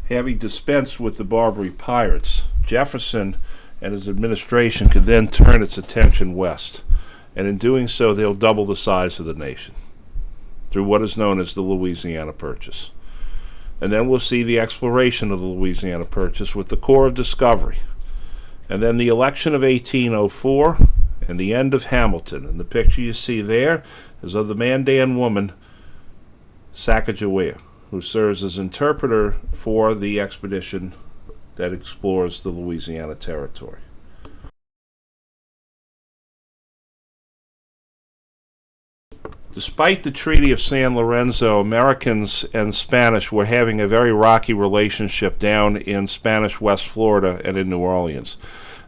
Having dispensed with the Barbary pirates, Jefferson and his administration could then turn its attention west, and in doing so they'll double the size of the nation through what is known as the Louisiana Purchase. And then we'll see the exploration of the Louisiana Purchase with the Corps of Discovery, and then the election of 1804 and the end of Hamilton. And the picture you see there is of the Mandan woman Sacagawea, who serves as interpreter for the expedition that explores the Louisiana Territory. Despite the Treaty of San Lorenzo, Americans and Spanish were having a very rocky relationship down in Spanish West Florida and in New Orleans.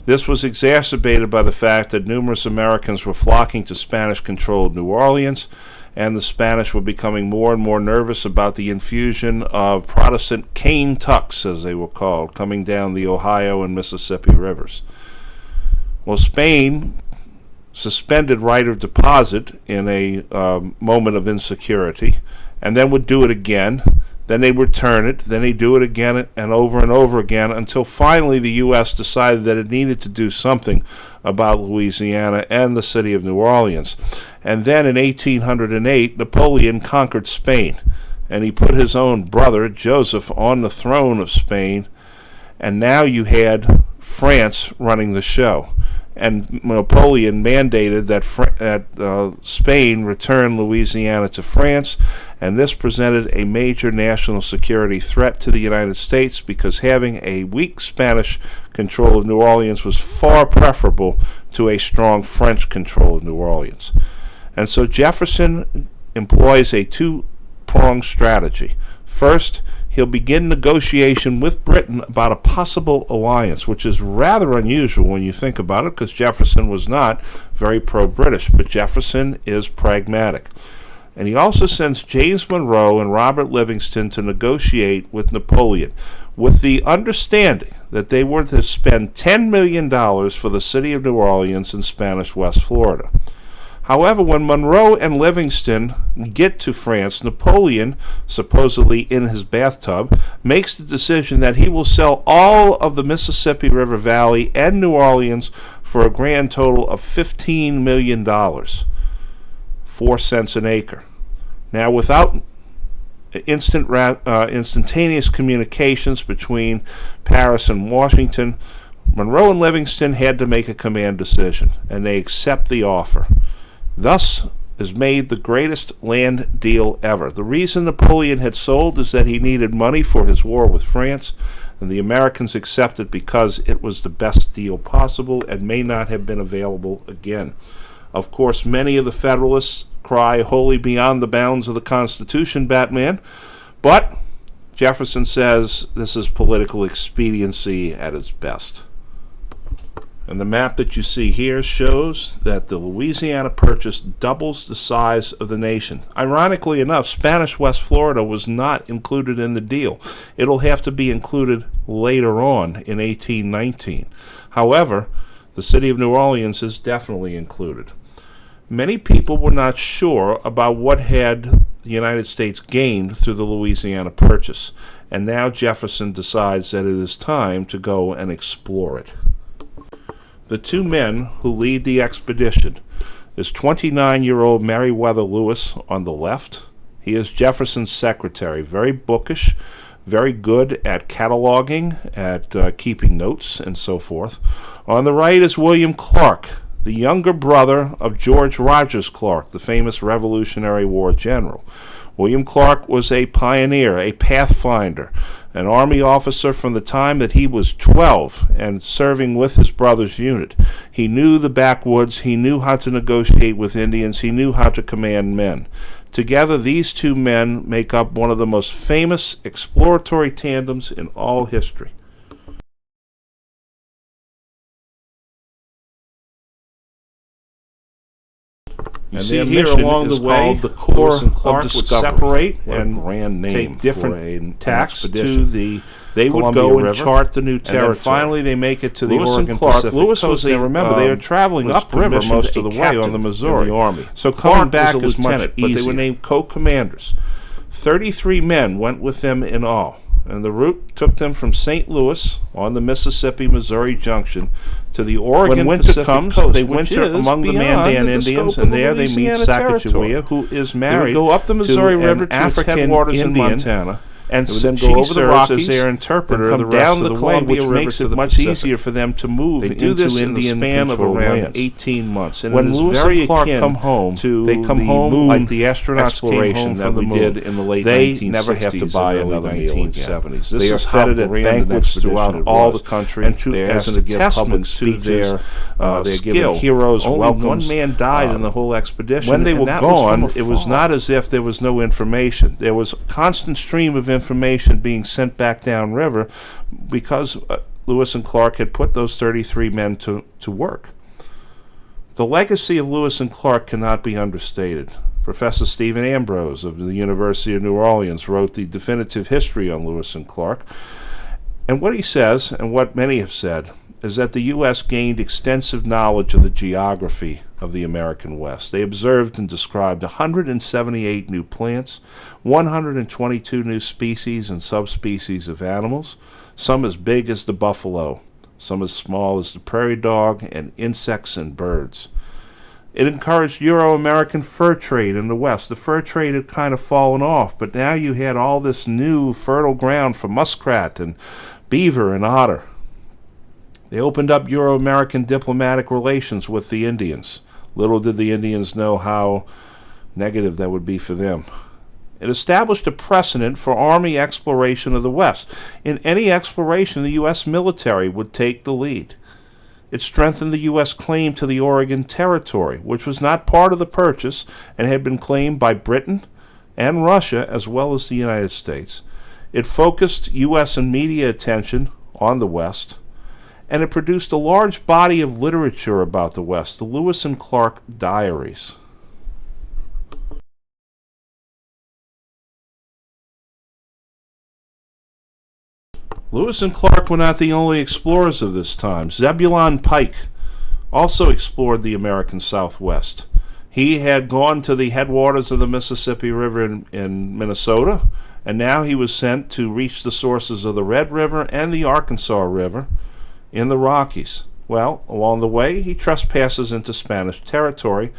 This was exacerbated by the fact that numerous Americans were flocking to Spanish-controlled New Orleans, and the Spanish were becoming more and more nervous about the infusion of Protestant cane tucks, as they were called, coming down the Ohio and Mississippi rivers. Well, Spain suspended right of deposit in a moment of insecurity, and then would do it again. Then they'd return it, then they'd do it again and over again, until finally the U.S. decided that it needed to do something about Louisiana and the city of New Orleans. And then in 1808, Napoleon conquered Spain, and he put his own brother, Joseph, on the throne of Spain, and now you had France running the show. And Napoleon mandated that Spain return Louisiana to France, and this presented a major national security threat to the United States, because having a weak Spanish control of New Orleans was far preferable to a strong French control of New Orleans. And so Jefferson employs a two-pronged strategy. First, he'll begin negotiation with Britain about a possible alliance, which is rather unusual when you think about it, because Jefferson was not very pro-British, but Jefferson is pragmatic. And he also sends James Monroe and Robert Livingston to negotiate with Napoleon, with the understanding that they were to spend $10 million for the city of New Orleans in Spanish West Florida. However, when Monroe and Livingston get to France, Napoleon, supposedly in his bathtub, makes the decision that he will sell all of the Mississippi River Valley and New Orleans for a grand total of $15 million, 4 cents an acre. Now, without instantaneous communications between Paris and Washington, Monroe and Livingston had to make a command decision, and they accept the offer. Thus is made the greatest land deal ever. The reason Napoleon had sold is that he needed money for his war with France, and the Americans accepted because it was the best deal possible and may not have been available again. Of course, many of the Federalists cry wholly beyond the bounds of the Constitution, Batman, but Jefferson says this is political expediency at its best. And the map that you see here shows that the Louisiana Purchase doubles the size of the nation. Ironically enough, Spanish West Florida was not included in the deal. It'll have to be included later on in 1819. However, the city of New Orleans is definitely included. Many people were not sure about what had the United States gained through the Louisiana Purchase, and now Jefferson decides that it is time to go and explore it. The two men who lead the expedition is 29-year-old Meriwether Lewis on the left. He is Jefferson's secretary, very bookish, very good at cataloging, at keeping notes, and so forth. On the right is William Clark, the younger brother of George Rogers Clark, the famous Revolutionary War general. William Clark was a pioneer, a pathfinder, an Army officer from the time that he was 12 and serving with his brother's unit. He knew the backwoods, he knew how to negotiate with Indians, he knew how to command men. Together, these two men make up one of the most famous exploratory tandems in all history. You and see here along the way, the Corps of Discovery separate and take different tacks to the They would go and chart the new territory. And then finally, they make it to the Oregon Pacific. Lewis was they were traveling upriver most of the way on the Missouri Army. So coming back is much easier. But they were named co-commanders. 33 men went with them in all. and the route took them from St. Louis on the Mississippi-Missouri Junction to the Oregon Pacific coast. They winter among the Mandan Indians, and there they meet Sacagawea, who is married to an African headwaters in Montana. And would then go over the Rockies, their interpreter, come down the Columbia River, which makes it much easier for them to move into Indian span of around 18 months. And when Lewis and Clark come home, they come home like the astronauts came home that we did in the late 1960s. They never have to buy another meal again. They are feted at banquets throughout all the country, and as a testament to their skill. Heroes welcomes. One man died in the whole expedition. When they were gone, it was not as if there was no information. There was a constant stream of information being sent back downriver because Lewis and Clark had put those 33 men to work. The legacy of Lewis and Clark cannot be understated. Professor Stephen Ambrose of the University of New Orleans wrote the definitive history on Lewis and Clark. And what he says, and what many have said, is that the U.S. gained extensive knowledge of the geography of the American West. They observed and described 178 new plants, 122 new species and subspecies of animals, some as big as the buffalo, some as small as the prairie dog, and insects and birds. It encouraged Euro-American fur trade in the West. The fur trade had kind of fallen off, but now you had all this new fertile ground for muskrat and beaver and otter. They opened up Euro-American diplomatic relations with the Indians. Little did the Indians know how negative that would be for them. It established a precedent for Army exploration of the West. In any exploration, the U.S. military would take the lead. It strengthened the U.S. claim to the Oregon Territory, which was not part of the purchase and had been claimed by Britain and Russia as well as the United States. It focused U.S. and media attention on the West, and it produced a large body of literature about the West, the Lewis and Clark Diaries. Lewis and Clark were not the only explorers of this time. Zebulon Pike also explored the American Southwest. He had gone to the headwaters of the Mississippi River in Minnesota, and now he was sent to reach the sources of the Red River and the Arkansas River in the Rockies. Well, along the way, he trespasses into Spanish territory,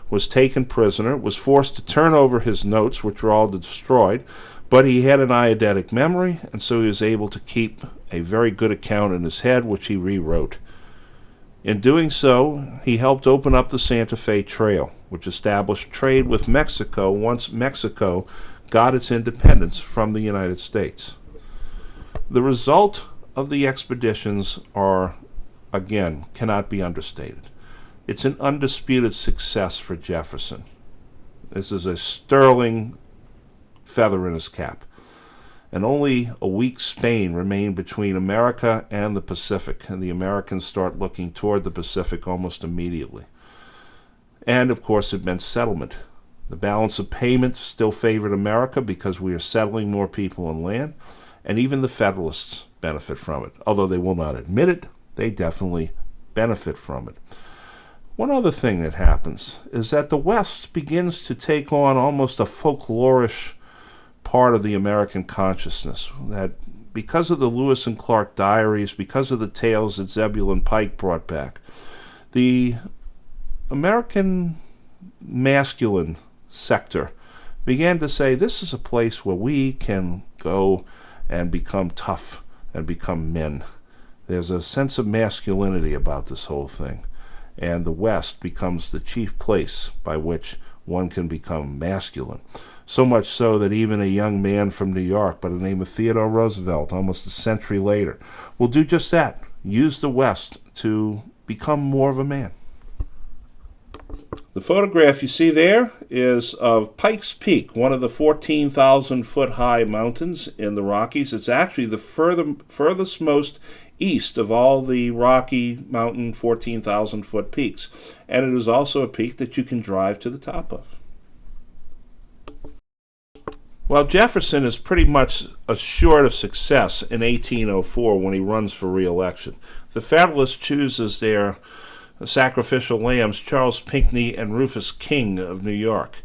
was taken prisoner, was forced to turn over his notes, which were all destroyed, but he had an eidetic memory, and so he was able to keep a very good account in his head, which he rewrote. In doing so, he helped open up the Santa Fe Trail, which established trade with Mexico once Mexico got its independence from the United States. The result of the expeditions are, again, cannot be understated. It's an undisputed success for Jefferson. This is a sterling feather in his cap. And only a weak Spain remained between America and the Pacific, and the Americans start looking toward the Pacific almost immediately. And, of course, it meant settlement. The balance of payments still favored America because we are settling more people on land, and even the Federalists benefit from it. Although they will not admit it, they definitely benefit from it. One other thing that happens is that the West begins to take on almost a folklorish part of the American consciousness, that because of the Lewis and Clark Diaries, because of the tales that Zebulon Pike brought back, the American masculine sector began to say, this is a place where we can go and become tough and become men. There's a sense of masculinity about this whole thing, and the West becomes the chief place by which one can become masculine. So much so that even a young man from New York by the name of Theodore Roosevelt, almost a century later, will do just that, use the West to become more of a man. The photograph you see there is of Pikes Peak, one of the 14,000-foot-high mountains in the Rockies. It's actually the furthest most east of all the Rocky Mountain 14,000-foot peaks, and it is also a peak that you can drive to the top of. Well, Jefferson is pretty much assured of success in 1804 when he runs for re-election. The Federalists choose as their sacrificial lambs Charles Pinckney and Rufus King of New York.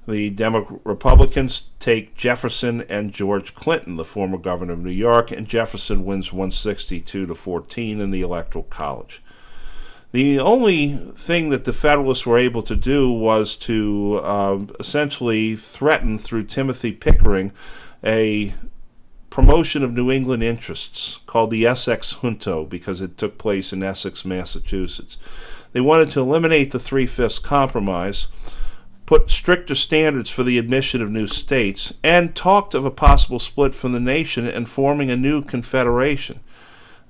The Republicans take Jefferson and George Clinton, the former governor of New York, and Jefferson wins 162 to 14 in the Electoral College. The only thing that the Federalists were able to do was to essentially threaten through Timothy Pickering a promotion of New England interests called the Essex Junto, because it took place in Essex, Massachusetts. They wanted to eliminate the Three-Fifths Compromise, put stricter standards for the admission of new states, and talked of a possible split from the nation and forming a new confederation.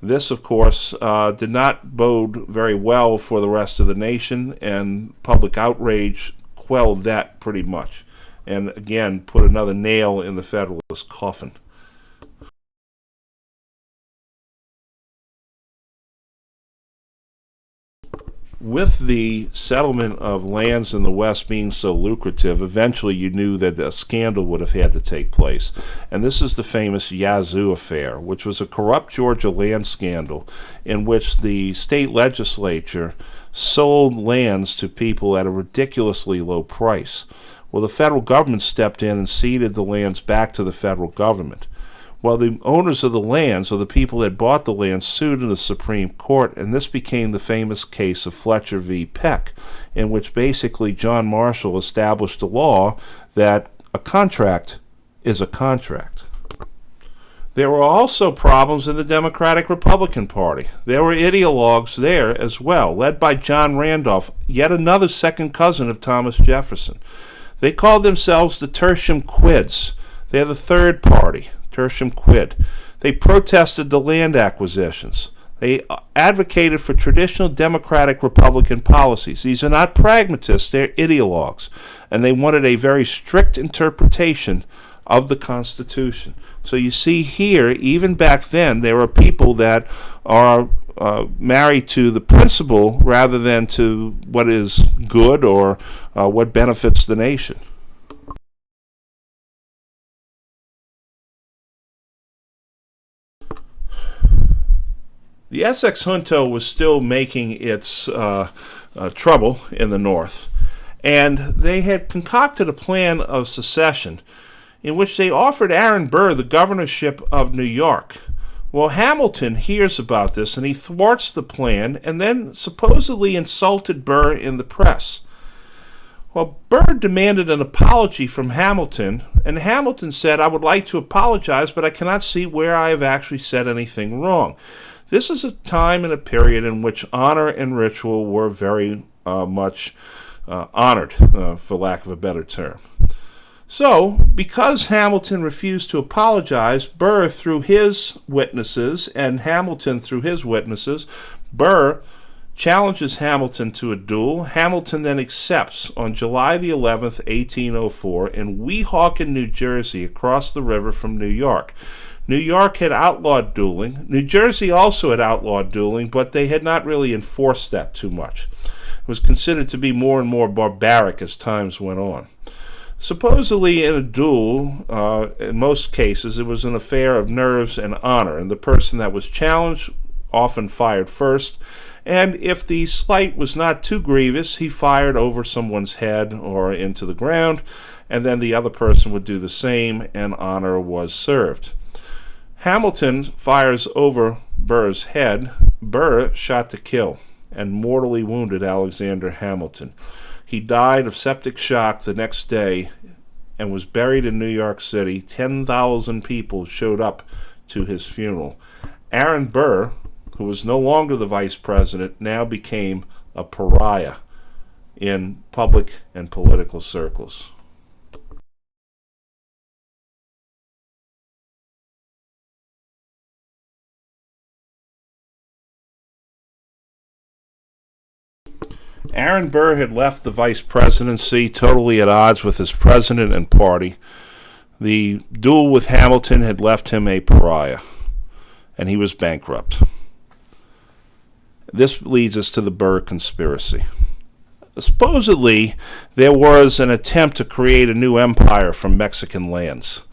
This, of course, did not bode very well for the rest of the nation, and public outrage quelled that pretty much, and again put another nail in the Federalist coffin. With the settlement of lands in the West being so lucrative, eventually you knew that a scandal would have had to take place. And this is the famous Yazoo affair, which was a corrupt Georgia land scandal in which the state legislature sold lands to people at a ridiculously low price. Well, the federal government stepped in and ceded the lands back to the federal government. Well, the owners of the lands, or the people that bought the land, sued in the Supreme Court, and this became the famous case of Fletcher v. Peck, in which basically John Marshall established a law that a contract is a contract. There were also problems in the Democratic-Republican Party. There were ideologues there as well, led by John Randolph, yet another second cousin of Thomas Jefferson. They called themselves the Tertium Quids. They're the third party. Tertium Quid. They protested the land acquisitions. They advocated for traditional Democratic Republican policies. These are not pragmatists, they're ideologues. And they wanted a very strict interpretation of the Constitution. So you see here, even back then, there are people that are married to the principle rather than to what is good or what benefits the nation. The Essex Junto was still making its trouble in the North, and they had concocted a plan of secession in which they offered Aaron Burr the governorship of New York. Well, Hamilton hears about this, and he thwarts the plan and then supposedly insulted Burr in the press. Well, Burr demanded an apology from Hamilton, and Hamilton said, "I would like to apologize, but I cannot see where I have actually said anything wrong." This is a time and a period in which honor and ritual were very much honored, for lack of a better term. So, because Hamilton refused to apologize, Burr through his witnesses and Hamilton through his witnesses, Burr challenges Hamilton to a duel. Hamilton then accepts on July the 11th, 1804, in Weehawken, New Jersey, across the river from New York. New York had outlawed dueling. New Jersey also had outlawed dueling, but they had not really enforced that too much. It was considered to be more and more barbaric as times went on. Supposedly in a duel, in most cases, it was an affair of nerves and honor, and the person that was challenged often fired first, and if the slight was not too grievous, he fired over someone's head or into the ground, and then the other person would do the same, and honor was served. Hamilton fires over Burr's head. Burr shot to kill and mortally wounded Alexander Hamilton. He died of septic shock the next day and was buried in New York City. 10,000 people showed up to his funeral. Aaron Burr, who was no longer the vice president, now became a pariah in public and political circles. Aaron Burr had left the vice presidency totally at odds with his president and party. The duel with Hamilton had left him a pariah, and he was bankrupt. This leads us to the Burr conspiracy. Supposedly, there was an attempt to create a new empire from Mexican lands.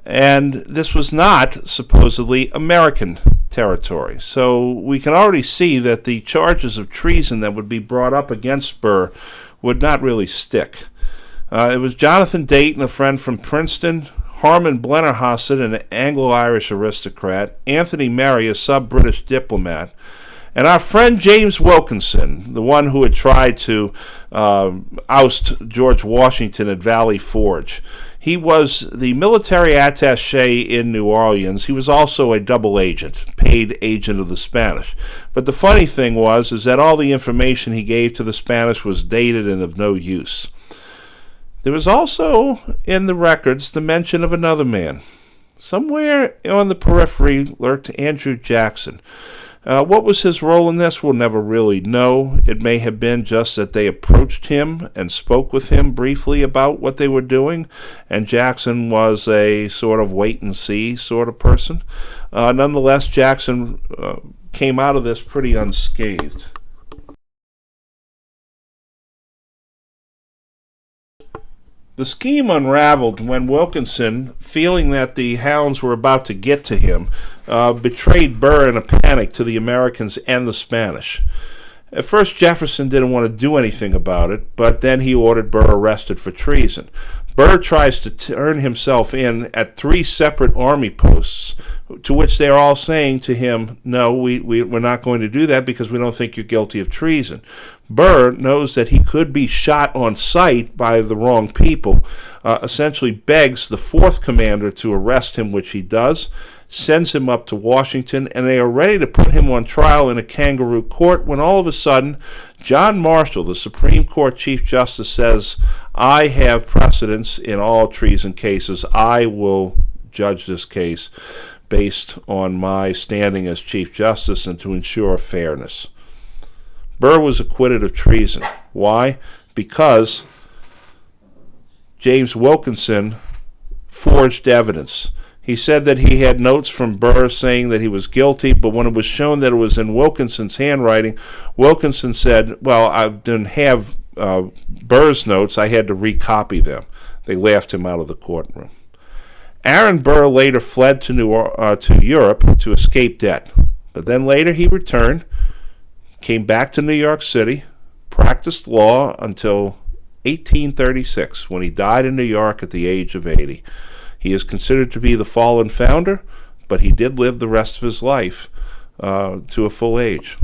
And this was not, supposedly, American territory. So we can already see that the charges of treason that would be brought up against Burr would not really stick. It was Jonathan Dayton, a friend from Princeton, Harman Blennerhassett, an Anglo-Irish aristocrat, Anthony Merry, a sub-British diplomat, and our friend James Wilkinson, the one who had tried to oust George Washington at Valley Forge. He was the military attaché in New Orleans. He was also a double agent, paid agent of the Spanish. But the funny thing is that all the information he gave to the Spanish was dated and of no use. There was also in the records the mention of another man. Somewhere on the periphery lurked Andrew Jackson. What was his role in this? We'll never really know. It may have been just that they approached him and spoke with him briefly about what they were doing, and Jackson was a sort of wait-and-see sort of person. Nonetheless, Jackson came out of this pretty unscathed. The scheme unraveled when Wilkinson, feeling that the hounds were about to get to him, betrayed Burr in a panic to the Americans and the Spanish. At first, Jefferson didn't want to do anything about it, but then he ordered Burr arrested for treason. Burr tries to turn himself in at 3 separate army posts, to which they are all saying to him, no, we're not going to do that because we don't think you're guilty of treason. Burr knows that he could be shot on sight by the wrong people, essentially begs the 4th commander to arrest him, which he does, sends him up to Washington, and they are ready to put him on trial in a kangaroo court when all of a sudden John Marshall, the Supreme Court Chief Justice, says, I have precedence in all treason cases. I will judge this case based on my standing as Chief Justice and to ensure fairness. Burr was acquitted of treason. Why? Because James Wilkinson forged evidence. He said that he had notes from Burr saying that he was guilty, but when it was shown that it was in Wilkinson's handwriting, Wilkinson said, well, I didn't have Burr's notes, I had to recopy them. They laughed him out of the courtroom. Aaron Burr later fled to Europe to escape debt, but then later he returned, came back to New York City, practiced law until 1836, when he died in New York at the age of 80. He is considered to be the fallen founder, but he did live the rest of his life to a full age.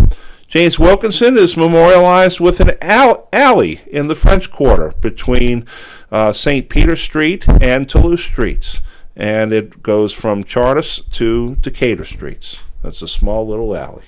James Wilkinson is memorialized with an alley in the French Quarter between St. Peter Street and Toulouse Streets, and it goes from Chartres to Decatur Streets. That's a small little alley.